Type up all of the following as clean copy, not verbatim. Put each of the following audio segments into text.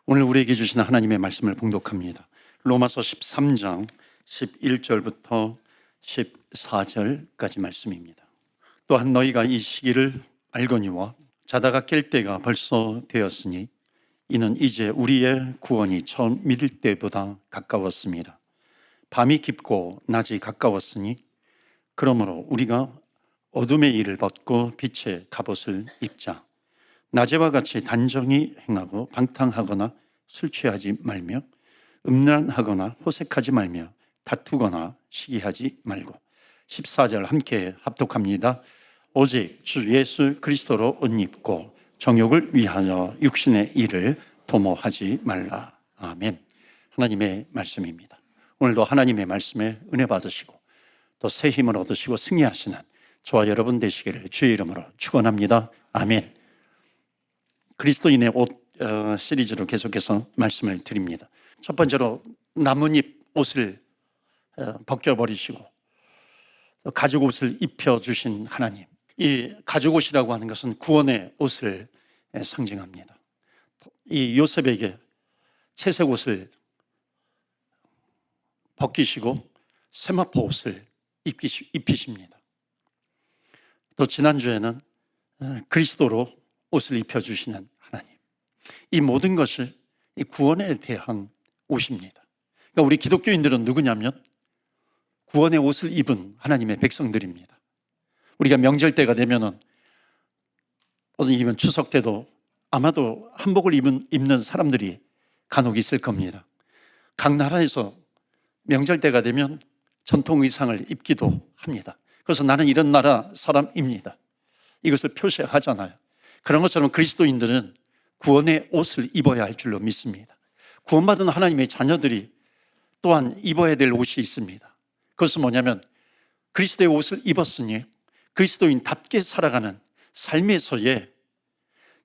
오늘 우리에게 주신 하나님의 말씀을 봉독합니다. 로마서 13장 11절부터 14절까지 말씀입니다. 또한 너희가 이 시기를 알거니와 자다가 깰 때가 벌써 되었으니 이는 이제 우리의 구원이 처음 믿을 때보다 가까웠습니다. 밤이 깊고 낮이 가까웠으니 그러므로 우리가 어둠의 일을 벗고 빛의 갑옷을 입자. 낮에와 같이 단정히 행하고 방탕하거나 술 취하지 말며 음란하거나 호색하지 말며 다투거나 시기하지 말고. 14절 함께 합독합니다. 오직 주 예수 그리스도로 옷 입고 정욕을 위하여 육신의 일을 도모하지 말라. 아멘. 하나님의 말씀입니다. 오늘도 하나님의 말씀에 은혜 받으시고 또 새 힘을 얻으시고 승리하시는 저와 여러분 되시기를 주의 이름으로 축원합니다. 아멘. 그리스도인의 옷 시리즈로 계속해서 말씀을 드립니다. 첫 번째로 나뭇잎 옷을 벗겨버리시고 가죽 옷을 입혀주신 하나님. 이 가죽 옷이라고 하는 것은 구원의 옷을 상징합니다. 이 요셉에게 채색 옷을 벗기시고 세마포 옷을 입히십니다. 또 지난주에는 그리스도로 옷을 입혀주시는 하나님. 이 모든 것이 이 구원에 대한 옷입니다. 그러니까 우리 기독교인들은 누구냐면 구원의 옷을 입은 하나님의 백성들입니다. 우리가 명절 때가 되면은 어떤 추석 때도 아마도 한복을 입는 사람들이 간혹 있을 겁니다. 각 나라에서 명절 때가 되면 전통 의상을 입기도 합니다. 그래서 나는 이런 나라 사람입니다. 이것을 표시하잖아요. 그런 것처럼 그리스도인들은 구원의 옷을 입어야 할 줄로 믿습니다. 구원받은 하나님의 자녀들이 또한 입어야 될 옷이 있습니다. 그것은 뭐냐면 그리스도의 옷을 입었으니 그리스도인답게 살아가는 삶에서의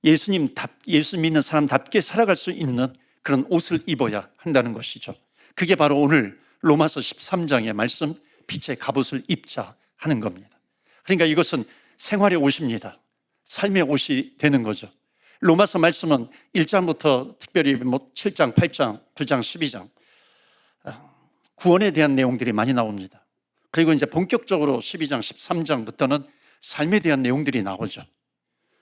예수 믿는 사람답게 살아갈 수 있는 그런 옷을 입어야 한다는 것이죠. 그게 바로 오늘 로마서 13장의 말씀, 빛의 갑옷을 입자 하는 겁니다. 그러니까 이것은 생활의 옷입니다. 삶의 옷이 되는 거죠. 로마서 말씀은 1장부터 특별히 7장, 8장, 9장, 12장 구원에 대한 내용들이 많이 나옵니다. 그리고 이제 본격적으로 12장, 13장부터는 삶에 대한 내용들이 나오죠.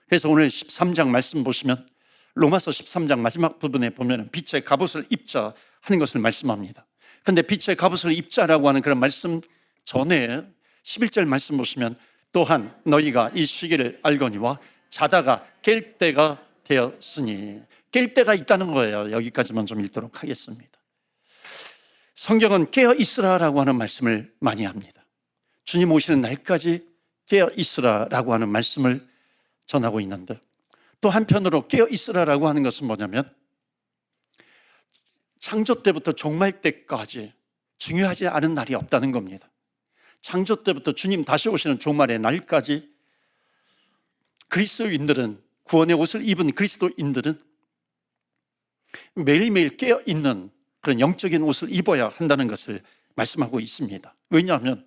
그래서 오늘 13장 말씀 보시면 로마서 13장 마지막 부분에 보면 빛의 갑옷을 입자 하는 것을 말씀합니다. 그런데 빛의 갑옷을 입자라고 하는 그런 말씀 전에 11절 말씀 보시면 또한 너희가 이 시기를 알거니와 자다가 깰 때가 되었으니, 깰 때가 있다는 거예요. 여기까지만 좀 읽도록 하겠습니다. 성경은 깨어 있으라라고 하는 말씀을 많이 합니다. 주님 오시는 날까지 깨어 있으라라고 하는 말씀을 전하고 있는데, 또 한편으로 깨어 있으라라고 하는 것은 뭐냐면 창조 때부터 종말 때까지 중요하지 않은 날이 없다는 겁니다. 창조 때부터 주님 다시 오시는 종말의 날까지 그리스도인들은, 구원의 옷을 입은 그리스도인들은 매일매일 깨어있는 그런 영적인 옷을 입어야 한다는 것을 말씀하고 있습니다. 왜냐하면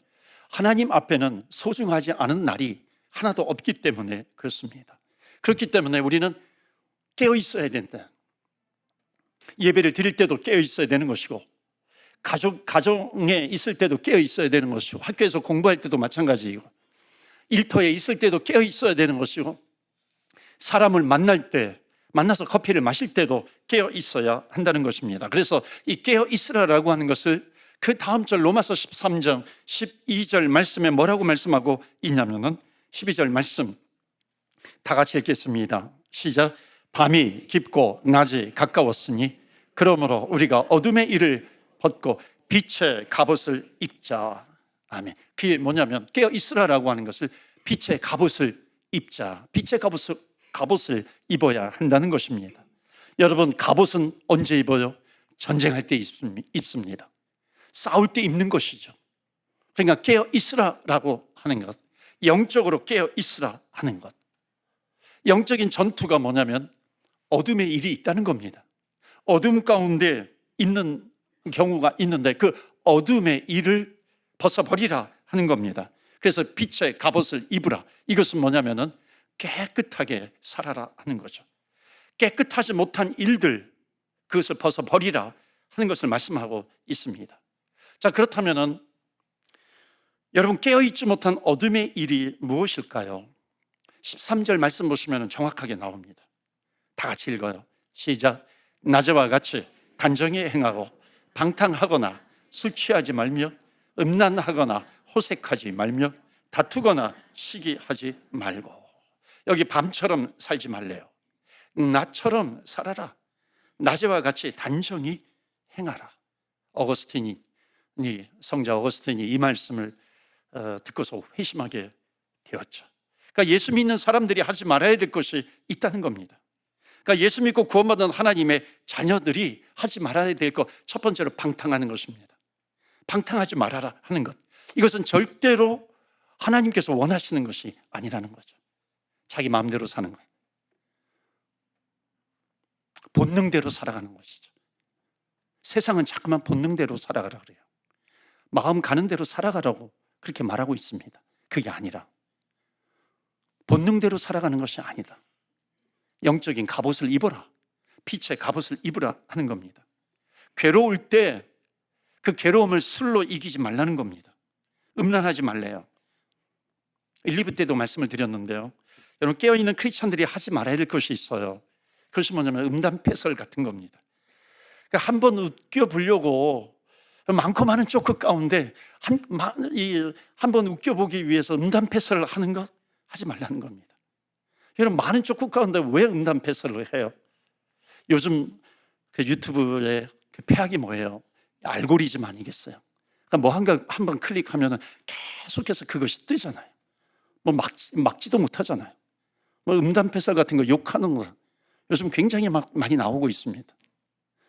하나님 앞에는 소중하지 않은 날이 하나도 없기 때문에 그렇습니다. 그렇기 때문에 우리는 깨어 있어야 된다. 예배를 드릴 때도 깨어 있어야 되는 것이고, 가정에 있을 때도 깨어 있어야 되는 것이고, 학교에서 공부할 때도 마찬가지이고, 일터에 있을 때도 깨어 있어야 되는 것이고, 사람을 만나서 커피를 마실 때도 깨어 있어야 한다는 것입니다. 그래서 이 깨어 있으라라고 하는 것을 그 다음 절 로마서 13장 12절 말씀에 뭐라고 말씀하고 있냐면은 12절 말씀 다 같이 읽겠습니다. 시작. 밤이 깊고 낮이 가까웠으니 그러므로 우리가 어둠의 일을 벗고 빛의 갑옷을 입자. 아멘. 그게 뭐냐면 깨어 있으라라고 하는 것을 빛의 갑옷을 입자. 빛의 갑옷을 입어야 한다는 것입니다. 여러분, 갑옷은 언제 입어요? 전쟁할 때 입습니다. 싸울 때 입는 것이죠. 그러니까 깨어 있으라라고 하는 것, 영적으로 깨어 있으라 하는 것. 영적인 전투가 뭐냐면 어둠의 일이 있다는 겁니다. 어둠 가운데 있는 경우가 있는데 그 어둠의 일을 벗어버리라 하는 겁니다. 그래서 빛의 갑옷을 입으라. 이것은 뭐냐면은 깨끗하게 살아라 하는 거죠. 깨끗하지 못한 일들, 그것을 벗어버리라 하는 것을 말씀하고 있습니다. 자, 그렇다면은 여러분, 깨어있지 못한 어둠의 일이 무엇일까요? 13절 말씀 보시면 정확하게 나옵니다. 다 같이 읽어요. 시작. 낮에와 같이 단정히 행하고 방탕하거나 술 취하지 말며 음란하거나 호색하지 말며 다투거나 시기하지 말고. 여기 밤처럼 살지 말래요. 낮처럼 살아라. 낮에와 같이 단정히 행하라. 성자 어거스틴이 이 말씀을 듣고서 회심하게 되었죠. 그러니까 예수 믿는 사람들이 하지 말아야 될 것이 있다는 겁니다. 그러니까 예수 믿고 구원받은 하나님의 자녀들이 하지 말아야 될 것, 첫 번째로 방탕하는 것입니다. 방탕하지 말아라 하는 것. 이것은 절대로 하나님께서 원하시는 것이 아니라는 거죠. 자기 마음대로 사는 것, 본능대로 살아가는 것이죠. 세상은 자꾸만 본능대로 살아가라 그래요. 마음 가는 대로 살아가라고 그렇게 말하고 있습니다. 그게 아니라 본능대로 살아가는 것이 아니다. 영적인 갑옷을 입어라. 빛의 갑옷을 입으라 하는 겁니다. 괴로울 때 그 괴로움을 술로 이기지 말라는 겁니다. 음란하지 말래요. 1, 2부 때도 말씀을 드렸는데요, 여러분, 깨어있는 크리스찬들이 하지 말아야 될 것이 있어요. 그것이 뭐냐면 음담패설 같은 겁니다. 그러니까 한번 웃겨보려고 많고 많은 조크 가운데 한 번 웃겨보기 위해서 음담패설을 하는 것 하지 말라는 겁니다. 여러분, 많은 조크 가운데 왜 음담패설을 해요? 요즘 그 유튜브의 그 폐악이 뭐예요? 알고리즘 아니겠어요? 그러니까 뭐 한번 클릭하면 계속해서 그것이 뜨잖아요. 뭐 막지도 못하잖아요. 뭐 음담패설 같은 거 욕하는 거 요즘 굉장히 많이 나오고 있습니다.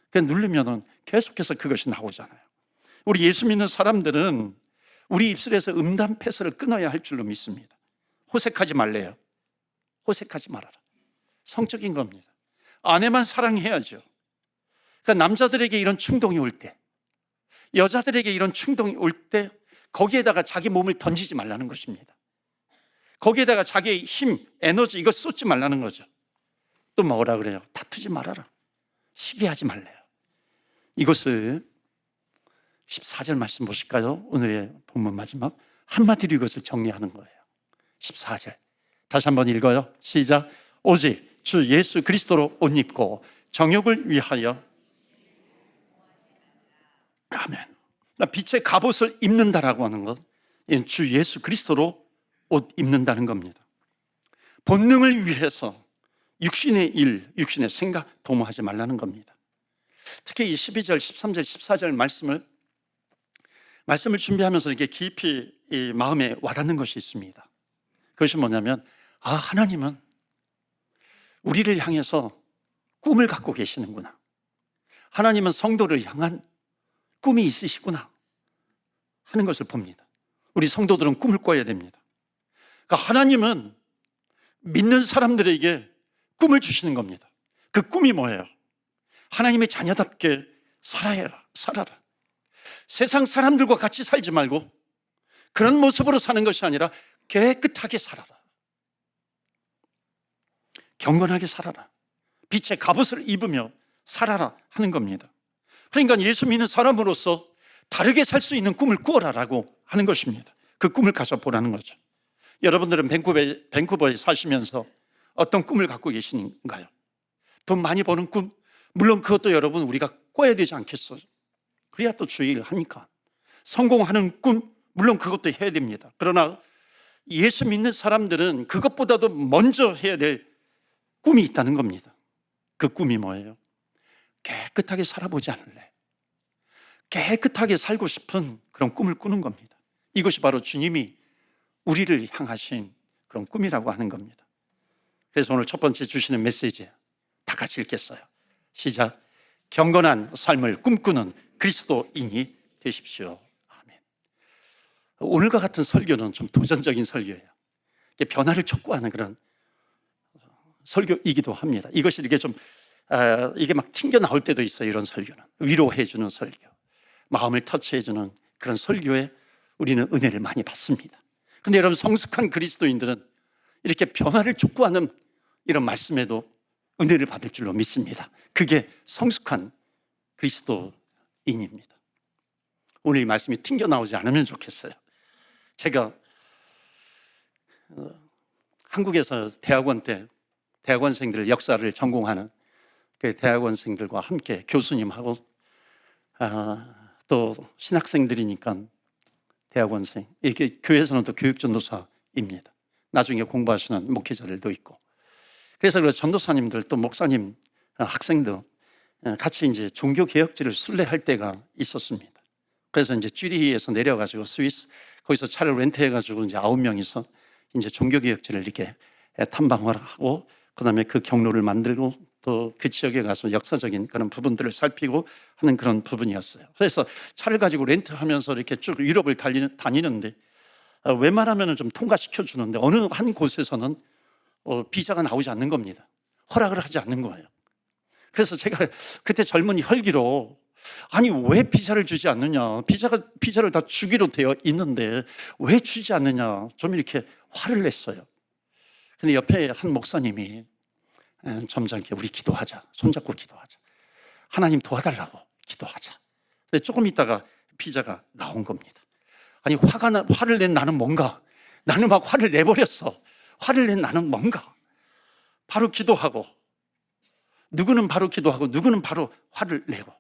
그냥 누르면 계속해서 그것이 나오잖아요. 우리 예수 믿는 사람들은 우리 입술에서 음담패설을 끊어야 할 줄로 믿습니다. 호색하지 말래요. 호색하지 말아라. 성적인 겁니다. 아내만 사랑해야죠. 그러니까 남자들에게 이런 충동이 올 때, 여자들에게 이런 충동이 올 때 거기에다가 자기 몸을 던지지 말라는 것입니다. 거기에다가 자기의 힘, 에너지 이거 쏟지 말라는 거죠. 또 뭐라 그래요? 다투지 말아라. 시기하지 말래요. 이것을 14절 말씀 보실까요? 오늘의 본문 마지막 한마디로 이것을 정리하는 거예요. 14절 다시 한번 읽어요. 시작. 오직 주 예수 그리스도로 옷 입고 정욕을 위하여. 아멘. 빛의 갑옷을 입는다라고 하는 것, 주 예수 그리스도로 옷 입는다는 겁니다. 본능을 위해서 육신의 일, 육신의 생각 도모하지 말라는 겁니다. 특히 이 12절, 13절, 14절 말씀을 준비하면서 이렇게 깊이 이 마음에 와닿는 것이 있습니다. 그것이 뭐냐면, 하나님은 우리를 향해서 꿈을 갖고 계시는구나. 하나님은 성도를 향한 꿈이 있으시구나 하는 것을 봅니다. 우리 성도들은 꿈을 꿔야 됩니다. 그러니까 하나님은 믿는 사람들에게 꿈을 주시는 겁니다. 그 꿈이 뭐예요? 하나님의 자녀답게 살아라. 세상 사람들과 같이 살지 말고 그런 모습으로 사는 것이 아니라 깨끗하게 살아라. 경건하게 살아라. 빛의 갑옷을 입으며 살아라 하는 겁니다. 그러니까 예수 믿는 사람으로서 다르게 살 수 있는 꿈을 꾸어라라고 하는 것입니다. 그 꿈을 가져보라는 거죠. 여러분들은 밴쿠버에 사시면서 어떤 꿈을 갖고 계시는가요? 돈 많이 버는 꿈? 물론 그것도 여러분 우리가 꿔야 되지 않겠어요? 그래야 또 주의를 하니까. 성공하는 꿈? 물론 그것도 해야 됩니다. 그러나 예수 믿는 사람들은 그것보다도 먼저 해야 될 꿈이 있다는 겁니다. 그 꿈이 뭐예요? 깨끗하게 살아보지 않을래? 깨끗하게 살고 싶은 그런 꿈을 꾸는 겁니다. 이것이 바로 주님이 우리를 향하신 그런 꿈이라고 하는 겁니다. 그래서 오늘 첫 번째 주시는 메시지 다 같이 읽겠어요. 시작. 경건한 삶을 꿈꾸는 그리스도인이 되십시오. 아멘. 오늘과 같은 설교는 좀 도전적인 설교예요. 변화를 촉구하는 그런 설교이기도 합니다. 이것이 이렇게 좀 이게 막 튕겨 나올 때도 있어요. 이런 설교는 위로해 주는 설교, 마음을 터치해 주는 그런 설교에 우리는 은혜를 많이 받습니다. 그런데 여러분, 성숙한 그리스도인들은 이렇게 변화를 촉구하는 이런 말씀에도 은혜를 받을 줄로 믿습니다. 그게 성숙한 그리스도인입니다. 오늘 이 말씀이 튕겨나오지 않으면 좋겠어요. 제가 한국에서 대학원 때 대학원생들 역사를 전공하는 그 대학원생들과 함께 교수님하고 또 신학생들이니까 대학원생, 이게 교회에서는 또 교육전도사입니다. 나중에 공부하시는 목회자들도 있고, 그래서 그 전도사님들 또 목사님 학생도 같이 이제 종교개혁지를 순례할 때가 있었습니다. 그래서 이제 쥐리히에서 내려가지고 스위스 거기서 차를 렌트해가지고 이제 9명이서 이제 종교개혁지를 이렇게 탐방을 하고, 그다음에 그 경로를 만들고 또 그 지역에 가서 역사적인 그런 부분들을 살피고 하는 그런 부분이었어요. 그래서 차를 가지고 렌트하면서 이렇게 쭉 유럽을 다니는데 웬만하면 좀 통과시켜 주는데 어느 한 곳에서는 비자가 나오지 않는 겁니다. 허락을 하지 않는 거예요. 그래서 제가 그때 젊은이 혈기로, 아니 왜 비자를 주지 않느냐, 비자를 다 주기로 되어 있는데 왜 주지 않느냐, 좀 이렇게 화를 냈어요. 근데 옆에 한 목사님이 점잖게 우리 기도하자, 손잡고 기도하자, 하나님 도와달라고 기도하자. 근데 조금 있다가 비자가 나온 겁니다. 아니 화를 낸 나는 뭔가, 나는 막 화를 내버렸어. 화를 낸 나는 뭔가, 바로 기도하고, 누구는 바로 기도하고 누구는 바로 화를 내고.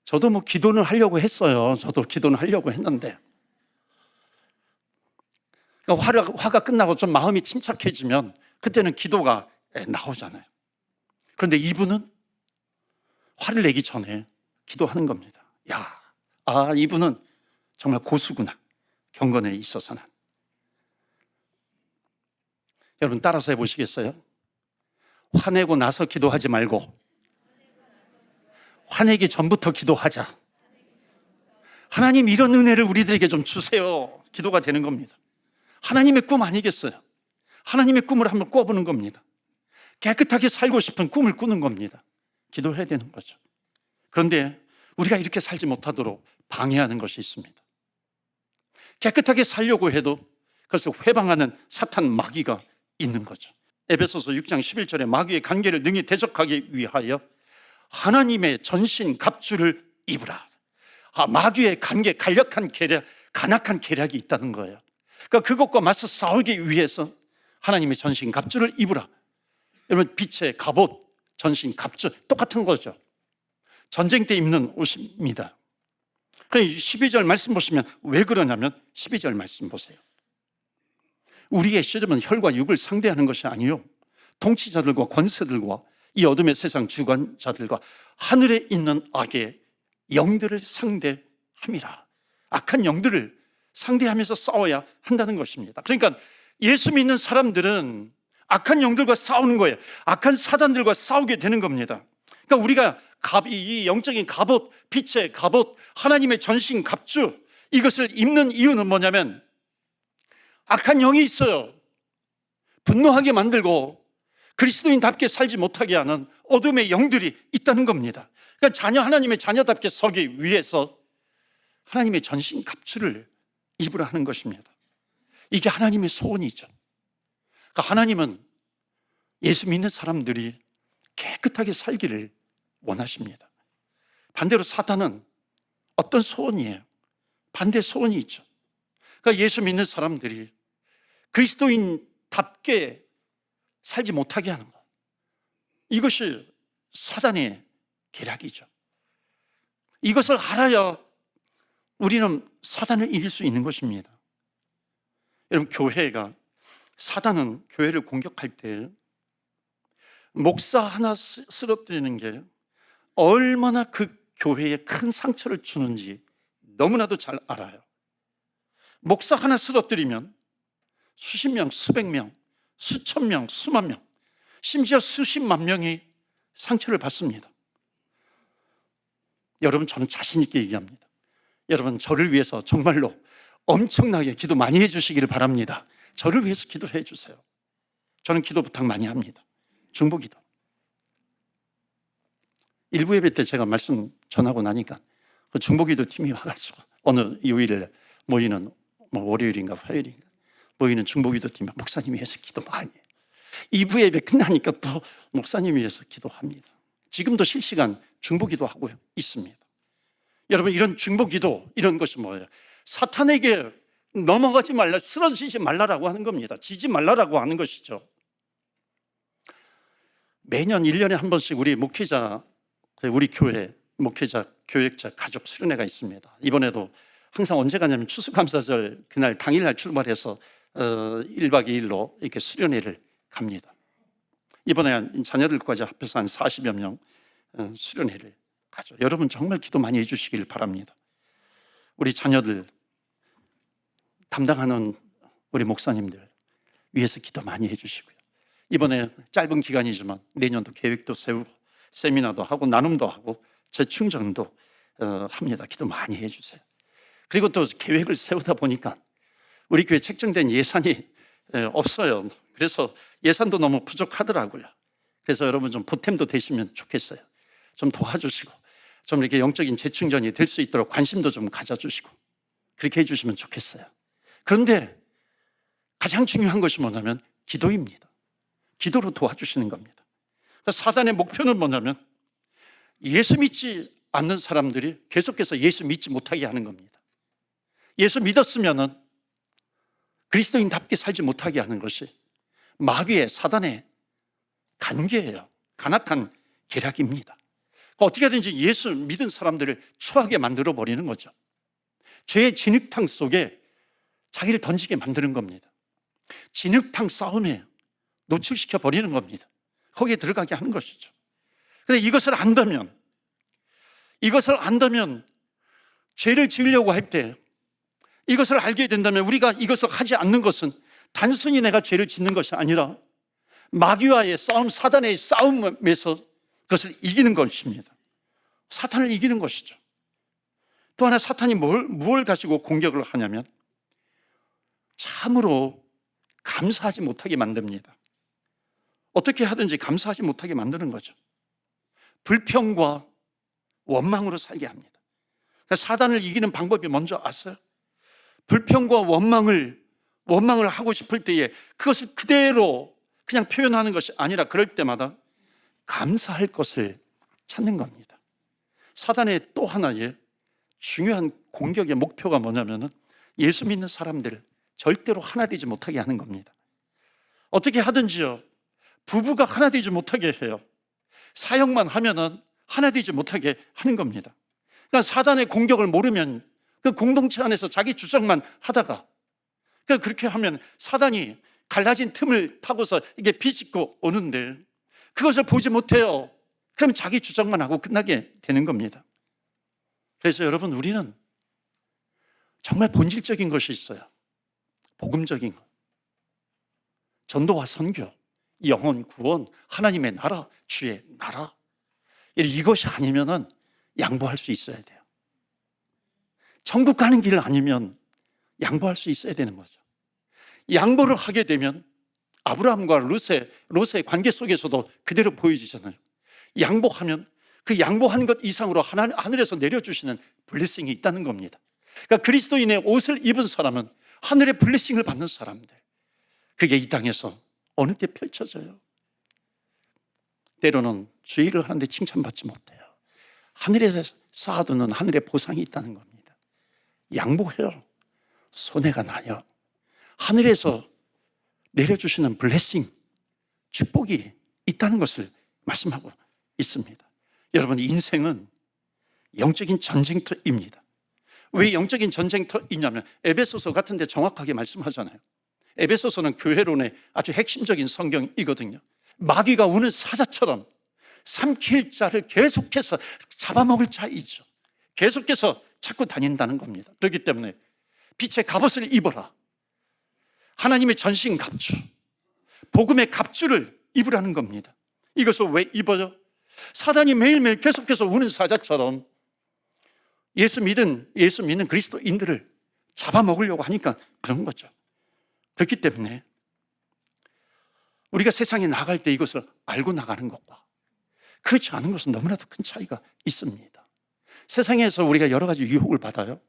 저도 뭐 기도는 하려고 했어요. 저도 기도는 하려고 했는데, 그러니까 화가 끝나고 좀 마음이 침착해지면 그때는 기도가 나오잖아요. 그런데 이분은 화를 내기 전에 기도하는 겁니다. 이분은 정말 고수구나, 경건에 있어서는. 여러분 따라서 해보시겠어요? 화내고 나서 기도하지 말고 화내기 전부터 기도하자. 하나님 이런 은혜를 우리들에게 좀 주세요. 기도가 되는 겁니다. 하나님의 꿈 아니겠어요? 하나님의 꿈을 한번 꿔보는 겁니다. 깨끗하게 살고 싶은 꿈을 꾸는 겁니다. 기도해야 되는 거죠. 그런데 우리가 이렇게 살지 못하도록 방해하는 것이 있습니다. 깨끗하게 살려고 해도 그것을 회방하는 사탄 마귀가 있는 거죠. 에베소서 6장 11절에 마귀의 관계를 능히 대적하기 위하여 하나님의 전신 갑주를 입으라. 마귀의 관계, 간략한 계략, 간악한 계략이 있다는 거예요. 그러니까 그것과 맞서 싸우기 위해서 하나님의 전신 갑주를 입으라. 여러분 빛의 갑옷, 전신 갑주 똑같은 거죠. 전쟁 때 입는 옷입니다. 12절 말씀 보시면 왜 그러냐면, 12절 말씀 보세요. 우리의 씨름은 혈과 육을 상대하는 것이 아니요 통치자들과 권세들과 이 어둠의 세상 주관자들과 하늘에 있는 악의 영들을 상대함이라. 악한 영들을 상대하면서 싸워야 한다는 것입니다. 그러니까 예수 믿는 사람들은 악한 영들과 싸우는 거예요. 악한 사단들과 싸우게 되는 겁니다. 그러니까 우리가 이 영적인 갑옷, 빛의 갑옷, 하나님의 전신 갑주, 이것을 입는 이유는 뭐냐면, 악한 영이 있어요. 분노하게 만들고 그리스도인답게 살지 못하게 하는 어둠의 영들이 있다는 겁니다. 그러니까 하나님의 자녀답게 서기 위해서 하나님의 전신 갑주를 입으라 하는 것입니다. 이게 하나님의 소원이죠. 그러니까 하나님은 예수 믿는 사람들이 깨끗하게 살기를 원하십니다. 반대로 사탄은 어떤 소원이에요? 반대 소원이 있죠. 그러니까 예수 믿는 사람들이 그리스도인답게 살지 못하게 하는 것, 이것이 사단의 계략이죠. 이것을 알아야 우리는 사단을 이길 수 있는 것입니다. 여러분, 교회가, 사단은 교회를 공격할 때 목사 하나 쓰러뜨리는 게 얼마나 그 교회에 큰 상처를 주는지 너무나도 잘 알아요. 목사 하나 쓰러뜨리면 수십 명, 수백 명, 수천 명, 수만 명, 심지어 수십만 명이 상처를 받습니다. 여러분, 저는 자신 있게 얘기합니다. 여러분, 저를 위해서 정말로 엄청나게 기도 많이 해주시기를 바랍니다. 저를 위해서 기도해 주세요. 저는 기도 부탁 많이 합니다. 중보기도. 일부 예배 때 제가 말씀 전하고 나니까 그 중보기도 팀이 와가지고 어느 요일에 모이는, 월요일인가 화요일인가 모이는 중보기도 팀이 목사님이 해서 기도 많이 해요. 2부 예배 끝나니까 또 목사님 위해서 기도합니다. 지금도 실시간 중보기도 하고 있습니다. 여러분, 이런 중보기도, 이런 것이 뭐예요? 사탄에게 넘어가지 말라, 쓰러지지 말라라고 하는 겁니다. 지지 말라라고 하는 것이죠. 매년 1년에 한 번씩 우리 목회자, 우리 교회 목회자, 교역자, 가족 수련회가 있습니다. 이번에도 항상 언제 가냐면 추수감사절 그날 당일날 출발해서 1박 2일로 이렇게 수련회를 갑니다. 이번에 자녀들까지 합해서 한 40여 명 수련회를 가죠. 여러분 정말 기도 많이 해주시길 바랍니다. 우리 자녀들 담당하는 우리 목사님들 위해서 기도 많이 해주시고요. 이번에 짧은 기간이지만 내년도 계획도 세우고 세미나도 하고 나눔도 하고 재충전도 합니다. 기도 많이 해주세요. 그리고 또 계획을 세우다 보니까 우리 교회 책정된 예산이 없어요. 그래서 예산도 너무 부족하더라고요. 그래서 여러분 좀 보탬도 되시면 좋겠어요. 좀 도와주시고 좀 이렇게 영적인 재충전이 될 수 있도록 관심도 좀 가져주시고 그렇게 해주시면 좋겠어요. 그런데 가장 중요한 것이 뭐냐면 기도입니다. 기도로 도와주시는 겁니다. 사단의 목표는 뭐냐면 예수 믿지 않는 사람들이 계속해서 예수 믿지 못하게 하는 겁니다. 예수 믿었으면은 그리스도인답게 살지 못하게 하는 것이 마귀의, 사단의 간계예요. 간악한 계략입니다. 어떻게든지 예수 믿은 사람들을 추하게 만들어 버리는 거죠. 죄의 진흙탕 속에 자기를 던지게 만드는 겁니다. 진흙탕 싸움에 노출시켜 버리는 겁니다. 거기에 들어가게 하는 것이죠. 그런데 이것을 안다면 죄를 지으려고 할 때 이것을 알게 된다면 우리가 이것을 하지 않는 것은 단순히 내가 죄를 짓는 것이 아니라 마귀와의 싸움, 사단의 싸움에서 그것을 이기는 것입니다. 사탄을 이기는 것이죠. 또 하나 사탄이 뭘 가지고 공격을 하냐면 참으로 감사하지 못하게 만듭니다. 어떻게 하든지 감사하지 못하게 만드는 거죠. 불평과 원망으로 살게 합니다. 그러니까 사단을 이기는 방법이 먼저 아세요? 불평과 원망을 하고 싶을 때에 그것을 그대로 그냥 표현하는 것이 아니라 그럴 때마다 감사할 것을 찾는 겁니다. 사단의 또 하나의 중요한 공격의 목표가 뭐냐면은 예수 믿는 사람들을 절대로 하나 되지 못하게 하는 겁니다. 어떻게 하든지요, 부부가 하나 되지 못하게 해요. 사역만 하면은 하나 되지 못하게 하는 겁니다. 그러니까 사단의 공격을 모르면 그 공동체 안에서 자기 주장만 하다가 그렇게 하면 사단이 갈라진 틈을 타고서 이게 비집고 오는데 그것을 보지 못해요. 그러면 자기 주장만 하고 끝나게 되는 겁니다. 그래서 여러분, 우리는 정말 본질적인 것이 있어요. 복음적인 것, 전도와 선교, 영혼 구원, 하나님의 나라, 주의 나라, 이것이 아니면은 양보할 수 있어야 돼요. 천국 가는 길 아니면 양보할 수 있어야 되는 거죠. 양보를 하게 되면 아브라함과 롯의 관계 속에서도 그대로 보여지잖아요. 양보하면 그 양보한 것 이상으로 하늘에서 내려주시는 블레싱이 있다는 겁니다. 그러니까 그리스도인의 옷을 입은 사람은 하늘의 블레싱을 받는 사람들, 그게 이 땅에서 어느 때 펼쳐져요. 때로는 주의를 하는데 칭찬받지 못해요. 하늘에 쌓아두는 하늘의 보상이 있다는 겁니다. 양보해요. 손해가 나요. 하늘에서 내려주시는 블레싱, 축복이 있다는 것을 말씀하고 있습니다. 여러분, 인생은 영적인 전쟁터입니다. 왜 영적인 전쟁터이냐면 에베소서 같은 데 정확하게 말씀하잖아요. 에베소서는 교회론의 아주 핵심적인 성경이거든요. 마귀가 우는 사자처럼 삼킬 자를 계속해서 잡아먹을 자이죠. 계속해서 찾고 다닌다는 겁니다. 그렇기 때문에 빛의 갑옷을 입어라. 하나님의 전신 갑주, 복음의 갑주를 입으라는 겁니다. 이것을 왜 입어요? 사단이 매일매일 계속해서 우는 사자처럼 예수 믿는 그리스도인들을 잡아먹으려고 하니까 그런 거죠. 그렇기 때문에 우리가 세상에 나갈 때 이것을 알고 나가는 것과 그렇지 않은 것은 너무나도 큰 차이가 있습니다. 세상에서 우리가 여러 가지 유혹을 받아요.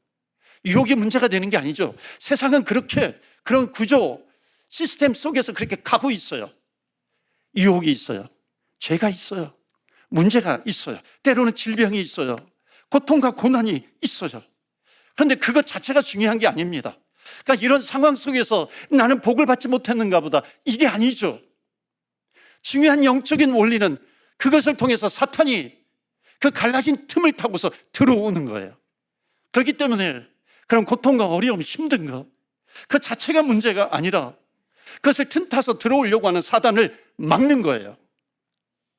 유혹이 문제가 되는 게 아니죠. 세상은 그런 구조, 시스템 속에서 그렇게 가고 있어요. 유혹이 있어요. 죄가 있어요. 문제가 있어요. 때로는 질병이 있어요. 고통과 고난이 있어요. 그런데 그것 자체가 중요한 게 아닙니다. 그러니까 이런 상황 속에서 나는 복을 받지 못했는가 보다, 이게 아니죠. 중요한 영적인 원리는 그것을 통해서 사탄이 그 갈라진 틈을 타고서 들어오는 거예요. 그렇기 때문에 그런 고통과 어려움, 힘든 것, 그 자체가 문제가 아니라 그것을 틈타서 들어오려고 하는 사단을 막는 거예요.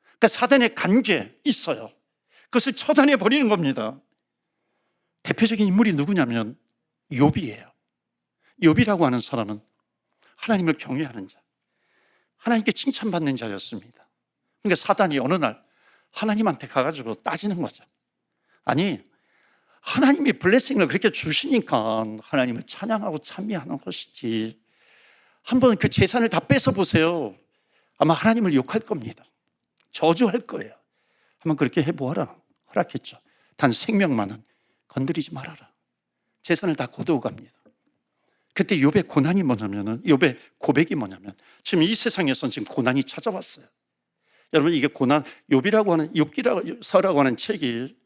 그러니까 사단의 관계에 있어요. 그것을 처단해 버리는 겁니다. 대표적인 인물이 누구냐면 욥이에요. 욥이라고 하는 사람은 하나님을 경외하는 자, 하나님께 칭찬받는 자였습니다. 그러니까 사단이 어느 날 하나님한테 가가지고 따지는 거죠. 아니, 하나님이 블레싱을 그렇게 주시니까 하나님을 찬양하고 찬미하는 것이지, 한번 그 재산을 다 뺏어 보세요. 아마 하나님을 욕할 겁니다. 저주할 거예요. 한번 그렇게 해보아라. 허락했죠. 단 생명만은 건드리지 말아라. 재산을 다 거두어 갑니다. 그때 욥의 고난이 뭐냐면은, 욥의 고백이 뭐냐면, 지금 이 세상에선 지금 고난이 찾아왔어요. 여러분, 이게 고난, 욥이라고 하는, 욥기서라고 하는 책이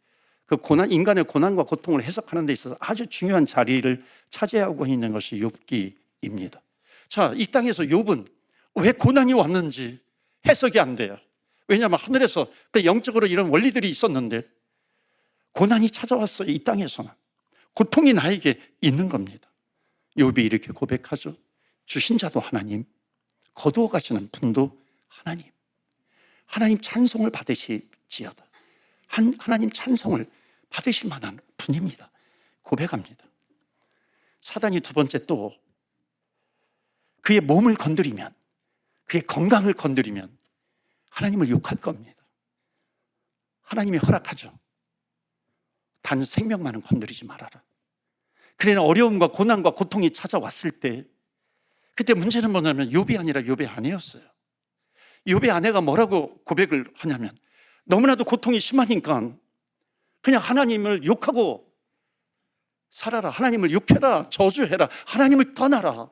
그 고난, 인간의 고난과 고통을 해석하는 데 있어서 아주 중요한 자리를 차지하고 있는 것이 욥기입니다. 자, 이 땅에서 욥은 왜 고난이 왔는지 해석이 안 돼요. 왜냐하면 하늘에서 그 영적으로 이런 원리들이 있었는데 고난이 찾아왔어요. 이 땅에서는 고통이 나에게 있는 겁니다. 욥이 이렇게 고백하죠. 주신 자도 하나님, 거두어 가시는 분도 하나님. 하나님 찬송을 받으시지어다. 하나님 찬송을 받으실 만한 분입니다. 고백합니다. 사단이 두 번째 또 그의 몸을 건드리면, 그의 건강을 건드리면 하나님을 욕할 겁니다. 하나님이 허락하죠. 단 생명만은 건드리지 말아라. 그러나 어려움과 고난과 고통이 찾아왔을 때, 그때 문제는 뭐냐면 욥이 아니라 욥의 아내였어요. 욥의 아내가 뭐라고 고백을 하냐면, 너무나도 고통이 심하니까 그냥 하나님을 욕하고 살아라. 하나님을 욕해라. 저주해라. 하나님을 떠나라.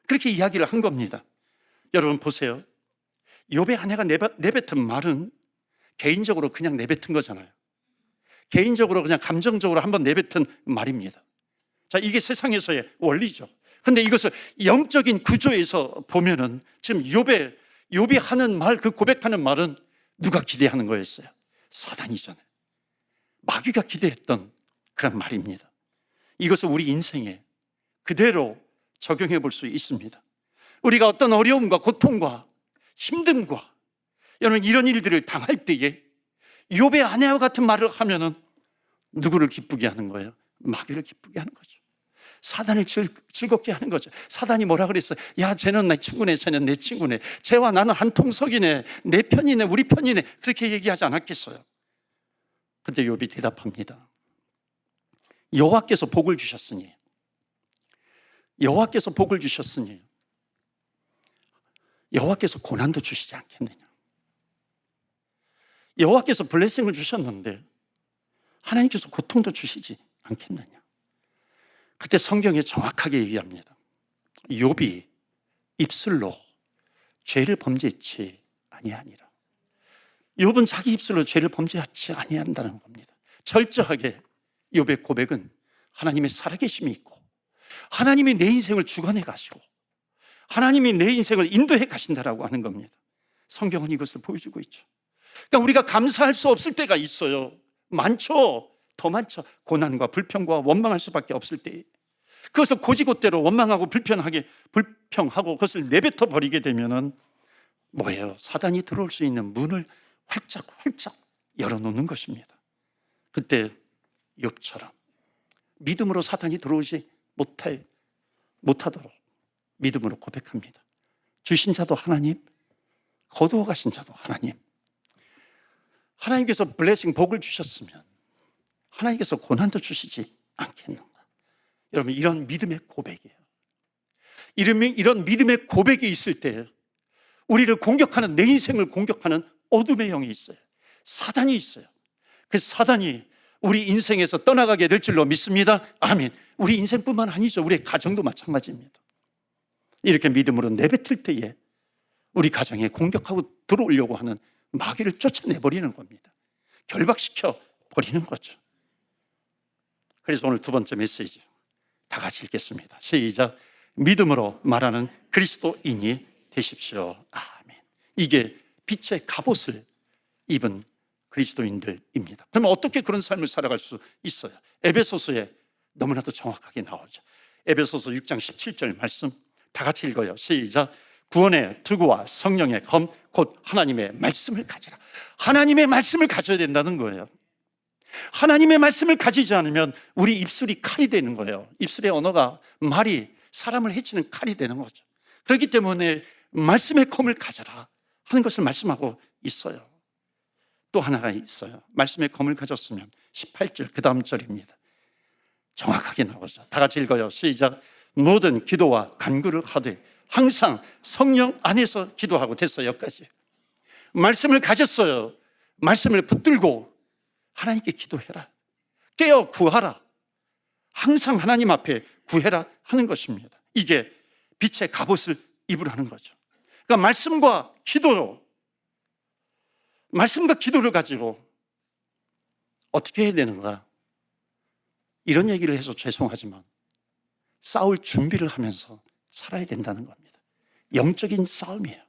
그렇게 이야기를 한 겁니다. 여러분 보세요. 욥의 아내가 내뱉은 말은 개인적으로 그냥 내뱉은 거잖아요. 개인적으로 그냥 감정적으로 한번 내뱉은 말입니다. 자, 이게 세상에서의 원리죠. 그런데 이것을 영적인 구조에서 보면은 지금 욥이 하는 말, 그 고백하는 말은 누가 기대하는 거였어요? 사단이잖아요. 마귀가 기대했던 그런 말입니다. 이것을 우리 인생에 그대로 적용해 볼 수 있습니다. 우리가 어떤 어려움과 고통과 힘듦과 여러분 이런 일들을 당할 때에 욥의 아내와 같은 말을 하면은 누구를 기쁘게 하는 거예요? 마귀를 기쁘게 하는 거죠. 사단을 즐겁게 하는 거죠. 사단이 뭐라 그랬어요? 야, 쟤는 내 친구네, 쟤는 내 친구네, 쟤와 나는 한 통석이네, 내 편이네, 우리 편이네, 그렇게 얘기하지 않았겠어요? 근데 욥이 대답합니다. 여호와께서 복을 주셨으니, 여호와께서 복을 주셨으니 여호와께서 고난도 주시지 않겠느냐. 여호와께서 블레싱을 주셨는데 하나님께서 고통도 주시지 않겠느냐. 그때 성경에 정확하게 얘기합니다. 욥이 입술로 죄를 범죄치 아니하니라. 욥은 자기 입술로 죄를 범죄하지 아니한다는 겁니다. 철저하게 욥의 고백은 하나님의 살아계심이 있고, 하나님이 내 인생을 주관해 가시고, 하나님이 내 인생을 인도해 가신다라고 하는 겁니다. 성경은 이것을 보여주고 있죠. 그러니까 우리가 감사할 수 없을 때가 있어요. 많죠. 더 많죠. 고난과 불평과 원망할 수밖에 없을 때, 그것을 고지고대로 원망하고 불평하고 그것을 내뱉어 버리게 되면은 뭐예요? 사단이 들어올 수 있는 문을 활짝 열어놓는 것입니다. 그때 욥처럼 믿음으로 사단이 들어오지 못하도록 믿음으로 고백합니다. 주신 자도 하나님, 거두어 가신 자도 하나님. 하나님께서 블레싱, 복을 주셨으면 하나님께서 고난도 주시지 않겠는가. 여러분, 이런 믿음의 고백이에요. 이런 믿음의 고백이 있을 때 우리를 공격하는, 내 인생을 공격하는 어둠의 영이 있어요. 사단이 있어요. 그 사단이 우리 인생에서 떠나가게 될 줄로 믿습니다. 아멘. 우리 인생뿐만 아니죠. 우리의 가정도 마찬가지입니다. 이렇게 믿음으로 내뱉을 때에 우리 가정에 공격하고 들어오려고 하는 마귀를 쫓아내버리는 겁니다. 결박시켜 버리는 거죠. 그래서 오늘 두 번째 메시지 다 같이 읽겠습니다. 시작. 믿음으로 말하는 그리스도인이 되십시오. 아멘. 이게 빛의 갑옷을 입은 그리스도인들입니다. 그러면 어떻게 그런 삶을 살아갈 수 있어요? 에베소서에 너무나도 정확하게 나오죠. 에베소서 6장 17절 말씀 다 같이 읽어요. 시작. 구원의 투구와 성령의 검 곧 하나님의 말씀을 가지라. 하나님의 말씀을 가져야 된다는 거예요. 하나님의 말씀을 가지지 않으면 우리 입술이 칼이 되는 거예요. 입술의 언어가, 말이 사람을 해치는 칼이 되는 거죠. 그렇기 때문에 말씀의 검을 가져라 하는 것을 말씀하고 있어요. 또 하나가 있어요. 말씀의 검을 가졌으면 18절 그 다음 절입니다. 정확하게 나오죠. 다 같이 읽어요. 시작. 모든 기도와 간구를 하되 항상 성령 안에서 기도하고. 됐어요. 여기까지. 말씀을 가졌어요. 말씀을 붙들고 하나님께 기도해라. 깨어 구하라. 항상 하나님 앞에 구해라 하는 것입니다. 이게 빛의 갑옷을 입으라는 거죠. 그러니까 말씀과 기도를 가지고 어떻게 해야 되는가? 이런 얘기를 해서 죄송하지만 싸울 준비를 하면서 살아야 된다는 겁니다. 영적인 싸움이에요.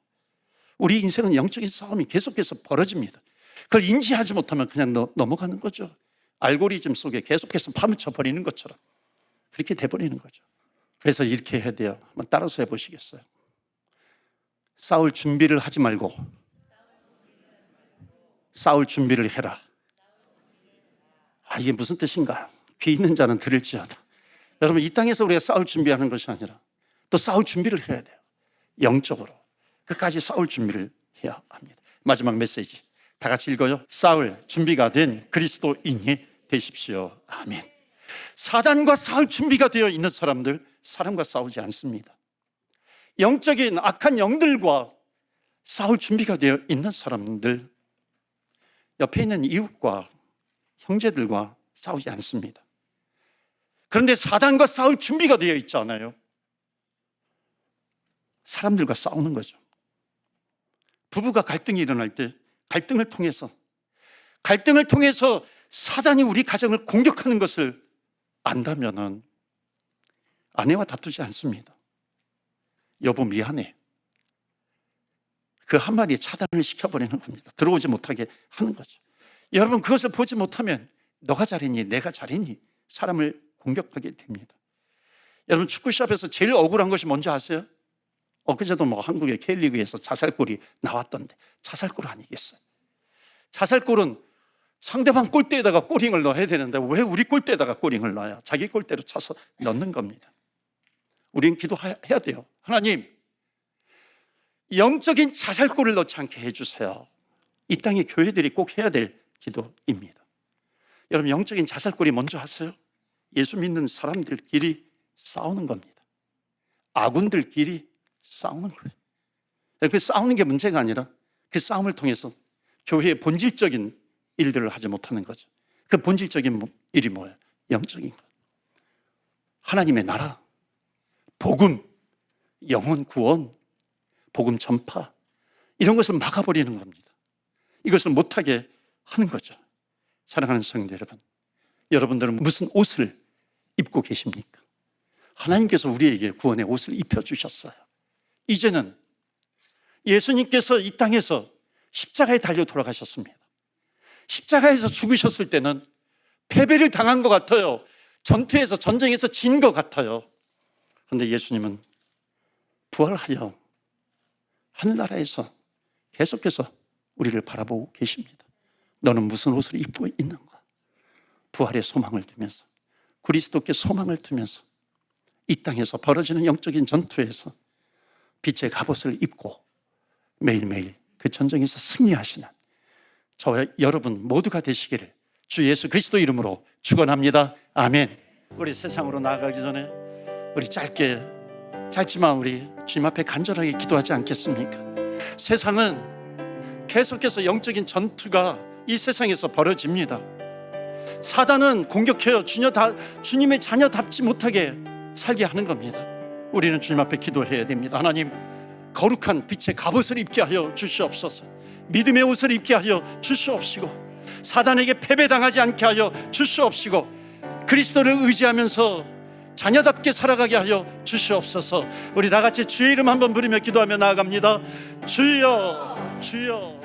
우리 인생은 영적인 싸움이 계속해서 벌어집니다. 그걸 인지하지 못하면 그냥 넘어가는 거죠. 알고리즘 속에 계속해서 파묻혀 버리는 것처럼 그렇게 돼버리는 거죠. 그래서 이렇게 해야 돼요. 한번 따라서 해보시겠어요? 싸울 준비를 하지 말고 싸울 준비를 해라. 이게 무슨 뜻인가? 귀 있는 자는 들을지어다. 여러분, 이 땅에서 우리가 싸울 준비하는 것이 아니라 또 싸울 준비를 해야 돼요. 영적으로 끝까지 싸울 준비를 해야 합니다. 마지막 메시지 다 같이 읽어요. 싸울 준비가 된 그리스도인이 되십시오. 아멘. 사단과 싸울 준비가 되어 있는 사람들, 사람과 싸우지 않습니다. 영적인 악한 영들과 싸울 준비가 되어 있는 사람들, 옆에 있는 이웃과 형제들과 싸우지 않습니다. 그런데 사단과 싸울 준비가 되어 있잖아요. 사람들과 싸우는 거죠. 부부가 갈등이 일어날 때 갈등을 통해서 사단이 우리 가정을 공격하는 것을 안다면은 아내와 다투지 않습니다. 여보 미안해. 그 한마디에 차단을 시켜버리는 겁니다. 들어오지 못하게 하는 거죠. 여러분, 그것을 보지 못하면 너가 잘했니? 내가 잘했니? 사람을 공격하게 됩니다. 여러분, 축구시합에서 제일 억울한 것이 뭔지 아세요? 엊그제도 한국의 K리그에서 자살골이 나왔던데, 자살골 아니겠어요? 자살골은 상대방 골대에다가 골링을 넣어야 되는데 왜 우리 골대에다가 골링을 넣어요? 자기 골대로 차서 넣는 겁니다. 우리는 기도해야 돼요. 하나님, 영적인 자살골을 넣지 않게 해주세요. 이 땅의 교회들이 꼭 해야 될 기도입니다. 여러분, 영적인 자살골이 뭔지 아세요? 예수 믿는 사람들끼리 싸우는 겁니다. 아군들끼리 싸우는 거예요. 그 싸우는 게 문제가 아니라 그 싸움을 통해서 교회의 본질적인 일들을 하지 못하는 거죠. 그 본질적인 일이 뭐예요? 영적인 것. 하나님의 나라, 복음, 영혼 구원, 복음 전파, 이런 것을 막아버리는 겁니다. 이것을 못하게 하는 거죠. 사랑하는 성도 여러분, 여러분들은 무슨 옷을 입고 계십니까? 하나님께서 우리에게 구원의 옷을 입혀주셨어요. 이제는 예수님께서 이 땅에서 십자가에 달려 돌아가셨습니다. 십자가에서 죽으셨을 때는 패배를 당한 것 같아요. 전투에서, 전쟁에서 진 것 같아요. 그런데 예수님은 부활하여 하늘나라에서 계속해서 우리를 바라보고 계십니다. 너는 무슨 옷을 입고 있는가? 부활의 소망을 두면서, 그리스도께 소망을 두면서 이 땅에서 벌어지는 영적인 전투에서 빛의 갑옷을 입고 매일매일 그 전쟁에서 승리하시는 저와 여러분 모두가 되시기를 주 예수 그리스도 이름으로 축원합니다. 아멘. 우리 세상으로 나아가기 전에 우리 짧지만 우리 주님 앞에 간절하게 기도하지 않겠습니까? 세상은 계속해서 영적인 전투가 이 세상에서 벌어집니다. 사단은 공격해요. 주님의 자녀답지 못하게 살게 하는 겁니다. 우리는 주님 앞에 기도해야 됩니다. 하나님, 거룩한 빛의 갑옷을 입게 하여 주시옵소서. 믿음의 옷을 입게 하여 주시옵시고 사단에게 패배당하지 않게 하여 주시옵시고 그리스도를 의지하면서 자녀답게 살아가게 하여 주시옵소서. 우리 다 같이 주의 이름 한번 부르며 기도하며 나아갑니다. 주여, 주여.